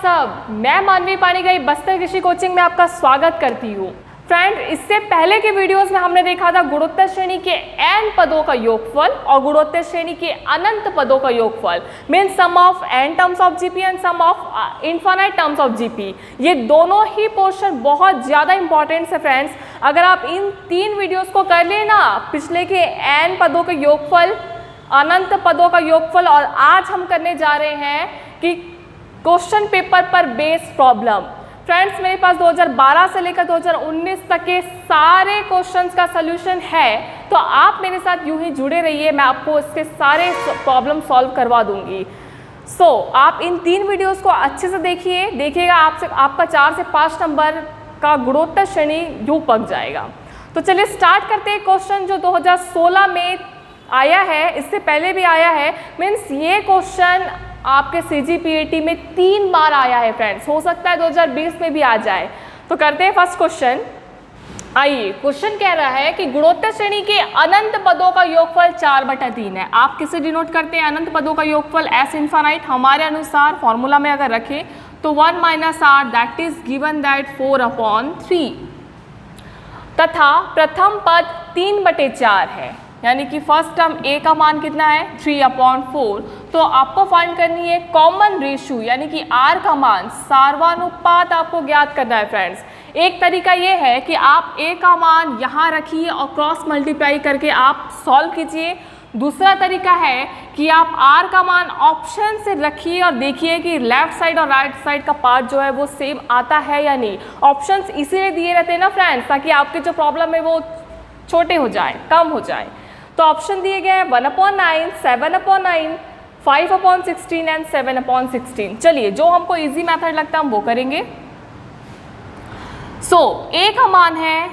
सब, मैं मानवी पानीग्राही बस्तर कृषि कोचिंग में आपका स्वागत करती हूँ। फ्रेंड, इससे पहले के वीडियोस में हमने देखा था गुणोत्तर श्रेणी के n पदों का योगफल और गुणोत्तर श्रेणी के अनंत पदों का योगफल, mean sum of n terms of GP and sum of infinite terms of GP. ये दोनों ही पोर्शन बहुत ज़्यादा इंपॉर्टेंट है फ्रेंड्स। अगर आप इन 3 वीडियोज़ को कर लेना, पिछले के n पदों का योगफल, अनंत पदों का योगफल, और आज हम करने जा रहे हैं कि क्वेश्चन पेपर पर बेस्ड प्रॉब्लम। फ्रेंड्स, मेरे पास 2012 से लेकर 2019 तक के सारे क्वेश्चंस का सोल्यूशन है, तो आप मेरे साथ यूं ही जुड़े रहिए, मैं आपको इसके सारे प्रॉब्लम सॉल्व करवा दूंगी। आप इन 3 वीडियोस को अच्छे से देखिएगा, आपका 4 से 5 नंबर का गुणोत्तर श्रेणी यूं पक जाएगा। तो चलिए स्टार्ट करते हैं। क्वेश्चन जो 2016 में आया है, इससे पहले भी आया है, मीन्स ये क्वेश्चन आपके CGPAT में 3 बार आया है फ्रेंड्स, हो सकता है 2020 में भी आ जाए। तो करते हैं फर्स्ट क्वेश्चन। आइए, क्वेश्चन कह रहा है कि गुणोत्तर श्रेणी के अनंत पदों का योगफल 4/3 है। आप किसे डिनोट करते हैं अनंत पदों का योगफल? S infinite. हमारे अनुसार फॉर्मूला में अगर रखें तो 1 - r that is given that 4/3 तथा प्रथम पद 3/4 है, यानी कि फर्स्ट टर्म a का मान कितना है 3/4। तो आपको फाइंड करनी है कॉमन रेशियो, यानी कि r का मान, सार्वनुपात आपको ज्ञात करना है फ्रेंड्स। एक तरीका ये है कि आप a का मान यहाँ रखिए और क्रॉस मल्टीप्लाई करके आप सॉल्व कीजिए। दूसरा तरीका है कि आप r का मान ऑप्शन से रखिए और देखिए कि लेफ्ट साइड और राइट साइड का पार्ट जो है वो सेम आता है या नहीं। ऑप्शंस इसीलिए दिए रहते हैं ना फ्रेंड्स, ताकि आपके जो प्रॉब्लम है वो छोटे हो जाए, कम हो जाए। तो ऑप्शन दिए गए हैं 1/9, 7/9, 5/16 एंड 7/16। चलिए, जो हमको इजी मेथड लगता है हम वो करेंगे। a का मान है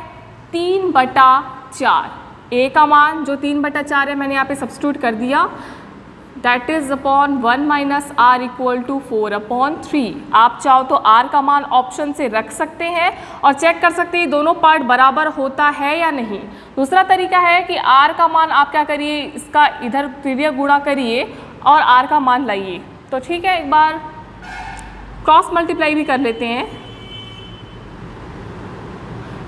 3/4। a का मान जो 3/4 है मैंने यहाँ पे सब्स्टिट्यूट कर दिया, that is upon 1 - r equal to 4/3। आप चाहो तो r का मान ऑप्शन से रख सकते हैं और चेक कर सकते हैं दोनों पार्ट बराबर होता है या नहीं। दूसरा तरीका है कि r का मान आप क्या करिए, इसका इधर तिर्यक गुणा करिए और r का मान लाइए। तो ठीक है, एक बार क्रॉस मल्टीप्लाई भी कर लेते हैं।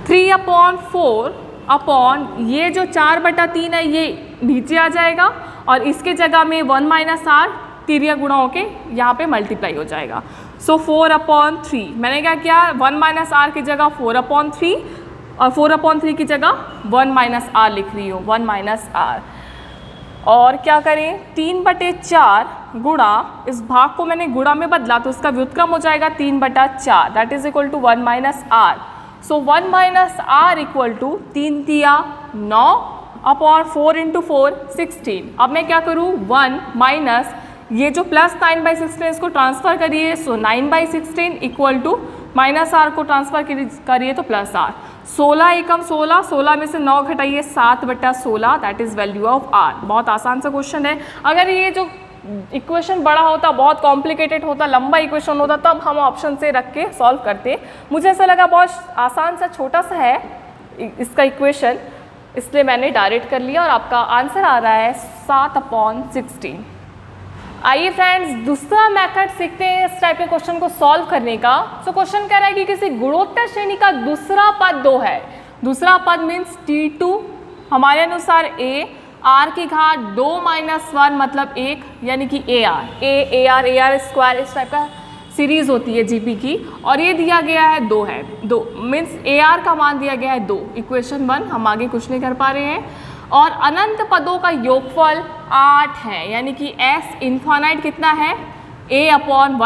3/4 अपॉन ये जो 4/3 है ये नीचे आ जाएगा और इसके जगह में 1 - r तिर्यक गुणा होके यहाँ पे मल्टीप्लाई हो जाएगा। 4/3 मैंने क्या किया, 1 - r की जगह 4/3 और 4/3 की जगह 1 - r लिख रही हूँ, 1 - r। और क्या करें, 3/4 गुणा, इस भाग को मैंने गुणा में बदला तो इसका व्युत्क्रम हो जाएगा 3/4, that is equal to 1 - r। 1 - r equal to 3 तिया 9 अपॉन 4 × 4 16। अब मैं क्या करूँ, 1 माइनस ये जो प्लस 9/16 इसको ट्रांसफ़र करिए, 9/16 इक्वल टू -r को ट्रांसफ़र करिए तो +r। 16 एकम 16, 16 में से 9 घटाइए 7/16, that is value of r। बहुत आसान सा क्वेश्चन है। अगर ये जो इक्वेशन बड़ा होता, बहुत कॉम्प्लिकेटेड होता, लंबा इक्वेशन होता, तब हम ऑप्शन से रख के सॉल्व करते। मुझे ऐसा लगा बहुत आसान सा, छोटा सा है इसका इक्वेशन, इसलिए मैंने डायरेक्ट कर लिया और आपका आंसर आ रहा है 7/16। आइए फ्रेंड्स, दूसरा मेथड सीखते हैं इस टाइप के क्वेश्चन को सॉल्व करने का। क्वेश्चन कह रहा है कि किसी गुणोत्तर श्रेणी का दूसरा पद 2 है। दूसरा पद मीन्स T2, हमारे अनुसार a, r की घात 2 - 1 मतलब 1, यानी कि AR स्क्वायर, इस टाइप का सीरीज होती है जीपी की, और ये दिया गया है 2 है, 2 मीन्स AR का मान दिया गया है 2, इक्वेशन 1। हम आगे कुछ नहीं कर पा रहे हैं। और अनंत पदों का योगफल 8 है, यानी कि S इनफाइनाइट कितना है, a/1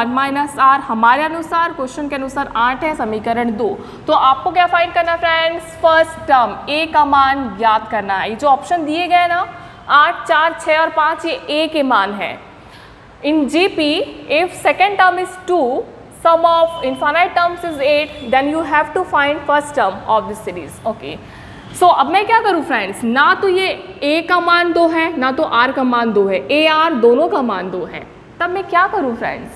- r। हमारे अनुसार, क्वेश्चन के अनुसार 8 है, समीकरण 2। तो आपको क्या फाइंड करना है फ्रेंड्स, फर्स्ट टर्म a का मान ज्ञात करना है। ये जो ऑप्शन दिए गए ना 8, 4, 6 और 5, ये a के मान है। इन GP, if second term is 2, sum of infinite terms is 8, then you have to find first term of this series. Okay. अब मैं क्या करूँ फ्रेंड्स, ना तो ये a का मान 2 है, ना तो r का मान 2 है, AR दोनों का मान 2 है। तब मैं क्या करूँ फ्रेंड्स?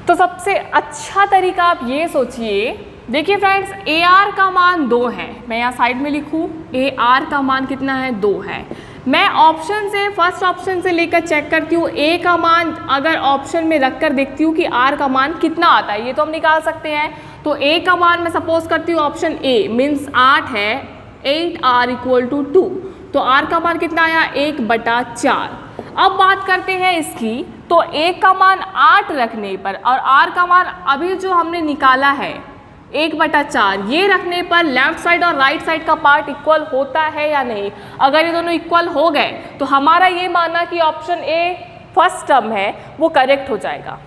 तो सबसे अच्छा तरीका आप ये सोचिए, देखिए फ्रेंड्स, AR का मान 2 है, मैं यहाँ साइड में लिखूँ, AR का मान कितना है 2 है, मैं ऑप्शन से, फर्स्ट ऑप्शन से लेकर चेक करती हूँ ए का मान, अगर ऑप्शन में रख कर देखती हूँ कि आर का मान कितना आता है, ये तो हम निकाल सकते हैं। तो ए का मान मैं सपोज करती हूँ ऑप्शन ए मीन्स 8 है, 8r = 2, तो आर का मान कितना आया 1/4। अब बात करते हैं इसकी, तो ए का मान 8 रखने पर और आर का मान अभी जो हमने निकाला है 1/4, ये रखने पर लेफ्ट साइड और राइट साइड का पार्ट इक्वल होता है या नहीं। अगर ये दोनों इक्वल हो गए तो हमारा ये मानना कि ऑप्शन ए फर्स्ट टर्म है वो करेक्ट हो जाएगा।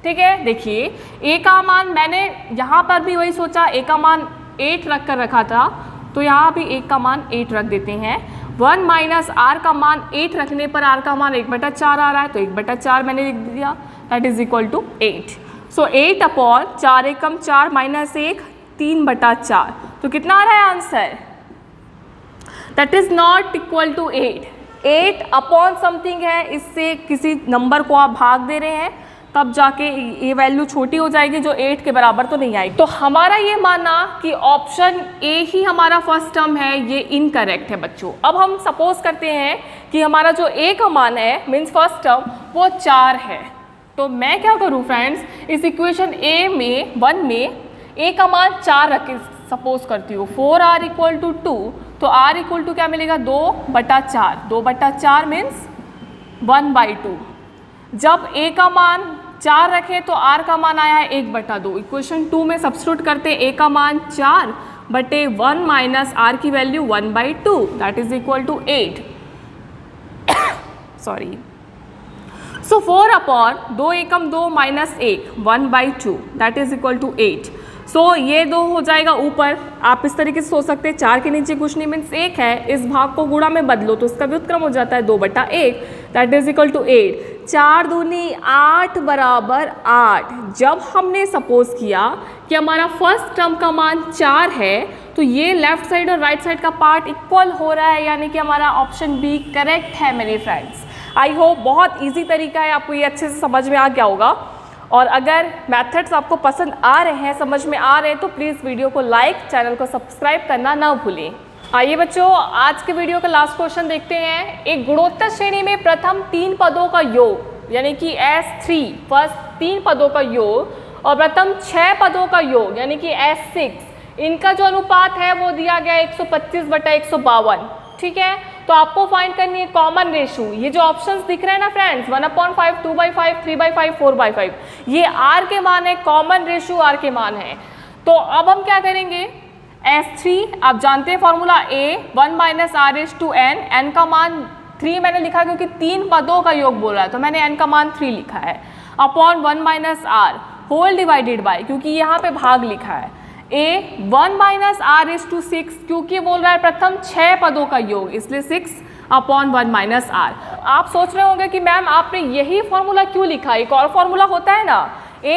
ठीक है, देखिए ए का मान मैंने यहाँ पर भी वही सोचा, ए का मान 8 रख कर रखा था, तो यहाँ भी ए का मान 8 रख देते हैं। 1 माइनस आर का मान 8 रखने पर आर का मान 1/4 आ रहा है, तो 1/4 मैंने लिख दिया, that is equal to 8। So 8/4 Ekam 4 minus 1 3/4, तो कितना आ रहा है answer, that is not equal to 8। 8 upon something है, इससे किसी नंबर को आप भाग दे रहे हैं तब जाके ये वैल्यू छोटी हो जाएगी, जो 8 के बराबर तो नहीं आएगी। तो हमारा ये मानना कि ऑप्शन ए ही हमारा फर्स्ट टर्म है, ये इनकरेक्ट है बच्चों। अब हम सपोज करते हैं कि हमारा जो ए का मान है मीन्स फर्स्ट टर्म वो 4 है, तो मैं क्या करूँ फ्रेंड्स, इस इक्वेशन ए में 1 में ए का मान 4 रख के सपोज करती हूँ, 4r = 2, तो r = क्या मिलेगा 2/4, 2/4 मीन्स 1/2। जब a का मान 4 रखे तो r का मान आया है 1/2। इक्वेशन 2 में सब्स्टिट्यूट करते a का मान 4/1 माइनस r की value 1/2, that is equal to 8। Sorry, so 4/2 एकम 2 minus 1 1/2, that is equal to 8। So ये 2 हो जाएगा ऊपर, आप इस तरीके से सोच सकते हैं 4 के नीचे कुछ नहीं मीन्स 1 है, इस भाग को गुणा में बदलो तो इसका व्युत्क्रम हो जाता है 2/1, दैट इज इक्वल टू 8। 4 दूनी 8 = 8। जब हमने सपोज किया कि हमारा फर्स्ट टर्म का मान 4 है, तो ये लेफ्ट साइड और राइट साइड का पार्ट इक्वल हो रहा है, यानी कि हमारा ऑप्शन बी करेक्ट है मेरे फ्रेंड्स। आई होप बहुत इजी तरीका है, आपको ये अच्छे से समझ में आ गया होगा। और अगर मेथड्स आपको पसंद आ रहे हैं, समझ में आ रहे हैं, तो प्लीज़ वीडियो को लाइक, चैनल को सब्सक्राइब करना ना भूलें। आइए बच्चों, आज के वीडियो का लास्ट क्वेश्चन देखते हैं। एक गुणोत्तर श्रेणी में प्रथम 3 पदों का योग यानी कि S3 फर्स्ट 3 पदों का योग और प्रथम 6 पदों का योग यानी कि S6, इनका जो अनुपात है वो दिया गया 125/152। ठीक है, तो आपको फाइंड करनी है कॉमन रेशो। ये जो ऑप्शंस दिख रहे हैं ना फ्रेंड्स, 1/5, 2/5, 3/5, 4/5, ये R के मान है, कॉमन रेशो R के मान है। तो अब हम क्या करेंगे, S3 आप जानते हैं formula A 1 minus r⁴n, n का मान 3 मैंने लिखा क्योंकि 3 पदों का योग बोल रहा है, तो मैंने n का मान 3 लिखा है, upon 1 minus r whole divided by, क्योंकि यहाँ पे भाग लिखा है, A 1 माइनस r⁶, क्योंकि बोल रहा है प्रथम 6 पदों का योग, इसलिए 6/1 माइनस r। आप सोच रहे होंगे कि मैम आपने यही फॉर्मूला क्यों लिखा, एक और फॉर्मूला होता है ना, A ×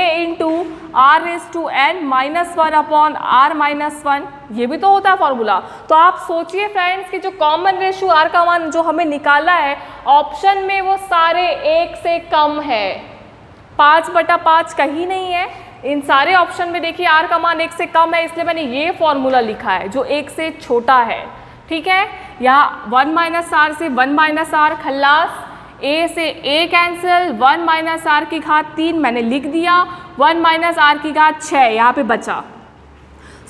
r⁴n -1/r-1, ये भी तो होता है फॉर्मूला। तो आप सोचिए फ्रेंड्स कि जो कॉमन रेशो R का मान जो हमें निकाला है ऑप्शन में, वो सारे 1 से कम है, 5/5 कहीं नहीं है। इन सारे ऑप्शन में देखिए R का मान 1 से कम है, इसलिए मैंने ये फॉर्मूला लिखा है जो 1 से छोटा है। ठीक है, यहाँ 1 माइनस r से 1 माइनस r खल्लास, A से A कैंसिल, 1 माइनस r की घात 3 मैंने लिख दिया, 1 माइनस r की घात 6 यहाँ पे बचा।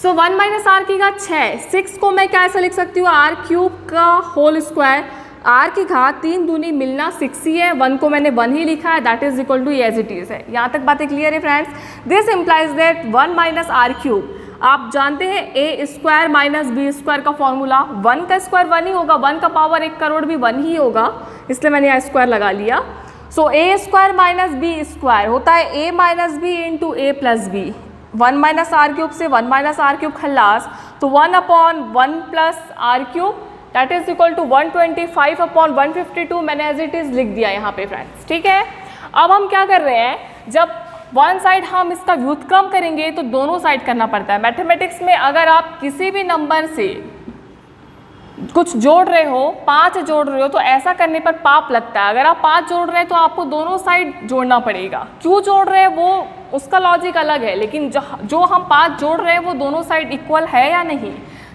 सो 1 माइनस r की घात 6 को मैं कैसे लिख सकती हूँ, r³ का होल स्क्वायर, r की घात 3 दूनी मिलना 6 ही है, 1 को मैंने 1 ही लिखा है, that is equal to as it is है। यहाँ तक बातें क्लियर है friends. This implies that 1 minus r³, आप जानते हैं a² माइनस b² का फॉर्मूला, 1 का स्क्वायर 1 ही होगा, 1 का पावर 1 करोड़ भी 1 ही होगा, इसलिए मैंने यहाँ स्क्वायर लगा लिया। सो a² माइनस b² होता है a minus b into a plus b, 1 minus r³ से 1 माइनस r³ खल्लास, तो 1/1 plus r³ that is equal to 125/152 मैंने एज इट इज लिख दिया यहाँ पे फ्रेंड्स। ठीक है, अब हम क्या कर रहे हैं, जब वन साइड हम इसका व्युत्क्रम करेंगे तो दोनों साइड करना पड़ता है। मैथमेटिक्स में अगर आप किसी भी नंबर से कुछ जोड़ रहे हो, 5 जोड़ रहे हो, तो ऐसा करने पर पाप लगता है। अगर आप 5 जोड़ रहे हैं तो आपको दोनों साइड जोड़ना पड़ेगा। क्यों जोड़ रहे हैं वो उसका लॉजिक अलग है, लेकिन जो हम 5 जोड़ रहे हैं वो दोनों साइड इक्वल है या नहीं,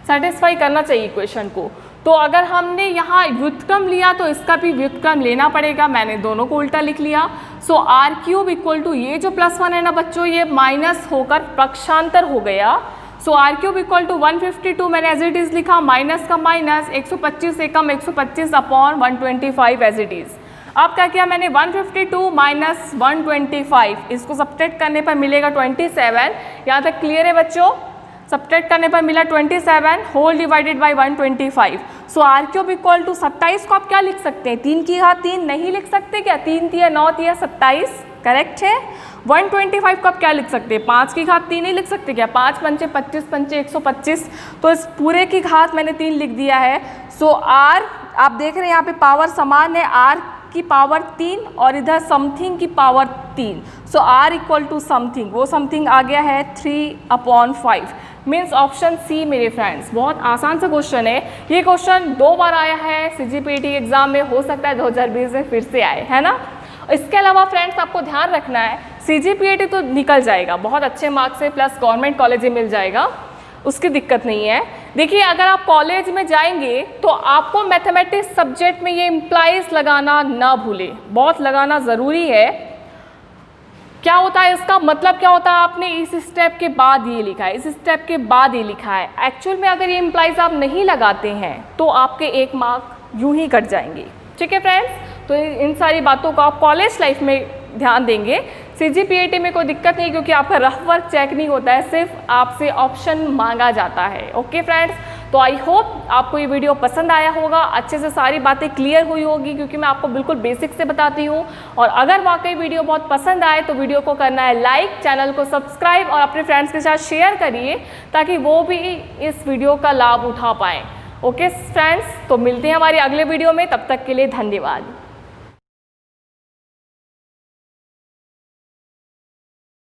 सेटिस्फाई करना चाहिए इक्वेशन को। तो अगर हमने यहाँ व्युत्क्रम लिया तो इसका भी व्युत्क्रम लेना पड़ेगा, मैंने दोनों को उल्टा लिख लिया। सो आर क्यूब इक्वल टू ये जो +1 है ना बच्चों, ये माइनस होकर पक्षांतर हो गया। सो आर क्यूब इक्वल टू 152 मैंने एज इट इज़ लिखा, माइनस का माइनस, 125 से कम 125 अपॉन 125 एज इट इज़। अब क्या किया मैंने, 152 माइनस 125, इसको सब्ट्रैक्ट करने पर मिलेगा 27। यहाँ तक क्लियर है बच्चों? सब्ट्रैक्ट करने पर मिला 27 whole divided by 125। So r cube equal to 27 को आप क्या लिख सकते हैं, 3 की घात 3 नहीं लिख सकते क्या, 3 तिया 9 तिया 27, करेक्ट है। 125 को आप क्या लिख सकते हैं, 5 की घात 3 नहीं लिख सकते क्या, 5 पंचे 25 पंचे 125, तो इस पूरे की घात मैंने 3 लिख दिया है। सो आर आप देख रहे हैं यहाँ पे पावर समान है, आर की पावर 3 और इधर समथिंग की power 3। So r equal to something, वो समथिंग आ गया है 3/5, मीन्स ऑप्शन सी मेरे फ्रेंड्स। बहुत आसान सा क्वेश्चन है, ये क्वेश्चन 2 बार आया है CGPAT एग्जाम में, हो सकता है 2020 में फिर से आए, है ना। इसके अलावा फ्रेंड्स आपको ध्यान रखना है, CGPAT तो निकल जाएगा बहुत अच्छे मार्क्स से, प्लस गवर्नमेंट कॉलेज में मिल जाएगा, उसकी दिक्कत नहीं है। देखिए अगर आप कॉलेज में जाएंगे तो आपको मैथमेटिक्स सब्जेक्ट में ये इम्प्लाइज लगाना ना भूलें, बहुत लगाना ज़रूरी है। क्या होता है इसका मतलब, क्या होता है, आपने इस स्टेप के बाद ये लिखा है, इस स्टेप के बाद ये लिखा है। एक्चुअल में अगर ये इम्प्लाइज आप नहीं लगाते हैं तो आपके 1 मार्क यूं ही कट जाएंगे, ठीक है फ्रेंड्स। तो इन सारी बातों को आप कॉलेज लाइफ में ध्यान देंगे। CGPAT में कोई दिक्कत नहीं, क्योंकि आपका रफ वर्क चेक नहीं होता है, सिर्फ आपसे ऑप्शन मांगा जाता है। ओके फ्रेंड्स, तो आई होप आपको ये वीडियो पसंद आया होगा, अच्छे से सारी बातें क्लियर हुई होगी, क्योंकि मैं आपको बिल्कुल बेसिक से बताती हूँ। और अगर वाकई वीडियो बहुत पसंद आए तो वीडियो को करना है लाइक, चैनल को सब्सक्राइब और अपने फ्रेंड्स के साथ शेयर करिए, ताकि वो भी इस वीडियो का लाभ उठा पाएँ। ओके फ्रेंड्स, तो मिलते हैं हमारे अगले वीडियो में, तब तक के लिए धन्यवाद।